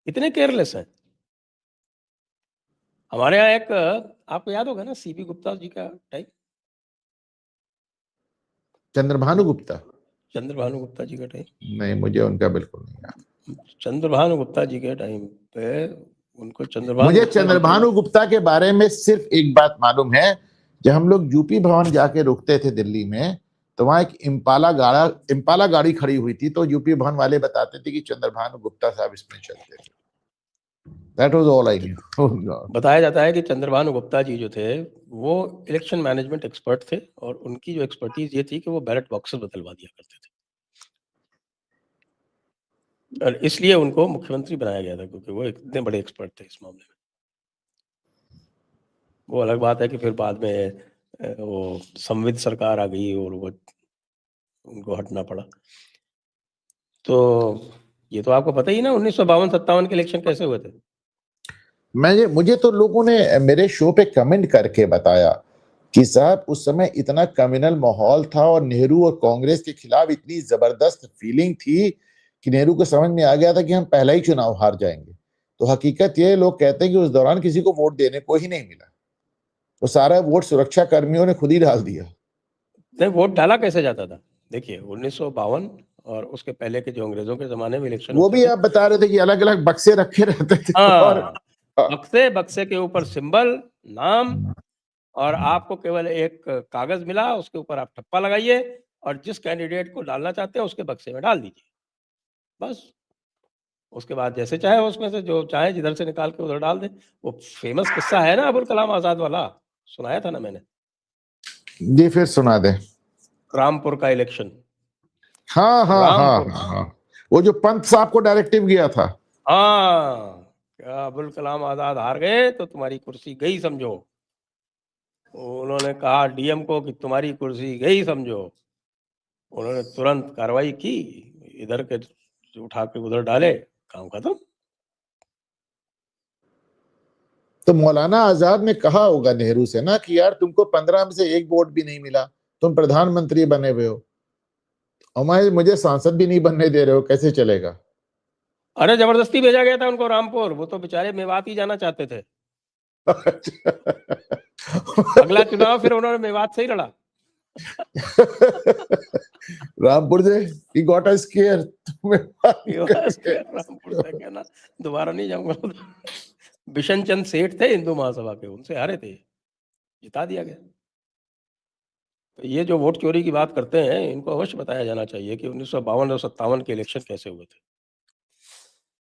इतने केयरलेस हैं। हमारे यहाँ एक, आपको याद होगा ना सीपी गुप्ता जी का टाइम, चंद्रभानु गुप्ता जी का टाइम, नहीं मुझे उनका बिल्कुल नहीं याद। चंद्रभानु गुप्ता जी के टाइम पे उनको चंद्रभानु मुझे गुप्ता जी चंद्रभानु गुप्ता के बारे में सिर्फ एक बात मालूम है, जब हम लोग यूपी भवन जाके रुकते थे दिल्ली में, तो वहां एक इम्पाला गाड़ी खड़ी हुई थी, तो यूपी भवन वाले बताते थे कि चंद्रभानु गुप्ता साहब इसमें चलते थे। That was all I knew. Oh God. बताया जाता है कि चंद्रभानु गुप्ता जी जो थे वो इलेक्शन मैनेजमेंट एक्सपर्ट थे, और उनकी जो एक्सपर्टीज ये थी कि वो बैलेट बॉक्सेस बदलवा दिया करते थे, और इसलिए उनको मुख्यमंत्री बनाया गया था, क्योंकि वो इतने बड़े एक्सपर्ट थे इस मामले में। वो अलग बात है कि फिर बाद में वो संविद सरकार आ गई और वो उनको हटना पड़ा। तो ये तो आपको पता ही ना 1952-57 के इलेक्शन कैसे हुए थे। मुझे तो लोगों ने मेरे शो पे कमेंट करके बताया कि साहब उस समय इतना कम्युनल माहौल था और नेहरू और कांग्रेस के खिलाफ इतनी जबरदस्त फीलिंग थी कि नेहरू को समझ में आ गया था कि हम पहला ही चुनाव हार जाएंगे। तो हकीकत ये लोग कहते हैं कि उस दौरान किसी को वोट देने को ही नहीं मिला, तो सारा वोट सुरक्षा कर्मियों ने खुद ही डाल दिया। नहीं, वोट डाला कैसे जाता था? देखिए 1952 और उसके पहले के जो अंग्रेजों के जमाने में इलेक्शन वो भी आप बता रहे थे कि अलग अलग बक्से रखे रहते थे। और बक्से के ऊपर सिंबल, नाम, और आपको केवल एक कागज मिला, उसके ऊपर आप ठप्पा लगाइए और जिस कैंडिडेट को डालना चाहते हैं उसके बक्से में डाल दीजिए, बस। उसके बाद जैसे चाहे उसमें से जो चाहे जिधर से निकाल के उधर डाल दे। वो फेमस किस्सा है ना अबुल कलाम आजाद वाला, सुनाया था ना मैंने। जी फिर सुना दे। रामपुर का इलेक्शन। हाँ हाँ हाँ हाँ, वो जो पंत साहब को डायरेक्टिव गया था। हाँ, क्या अबुल कलाम आजाद हार गए तो तुम्हारी कुर्सी गई समझो। उन्होंने कहा डीएम को कि तुम्हारी कुर्सी गई समझो। उन्होंने तुरंत कार्रवाई की, इधर के उठा के उधर डाले, काम खत्म। तो मौलाना आजाद ने कहा होगा नेहरू से ना कि यार तुमको 15 में से एक वोट भी नहीं मिला, तुम प्रधानमंत्री बने हुए हो और मुझे सांसद भी नहीं बनने दे रहे हो, कैसे चलेगा? अरे जबरदस्ती भेजा गया था उनको रामपुर, वो तो बेचारे मेवात ही जाना चाहते थे। अगला चुनाव फिर उन्होंने मेवात से ही लड़ा। रामपुर से he got a square. Rampur से कहना दोबारा नहीं जाऊंगा। बिशन चंद सेठ थे हिंदू महासभा के, उनसे हारे थे, जिता दिया गया। तो ये जो वोट चोरी की बात करते हैं, इनको अवश्य बताया जाना चाहिए कि 1952 और 57 के इलेक्शन कैसे हुए थे।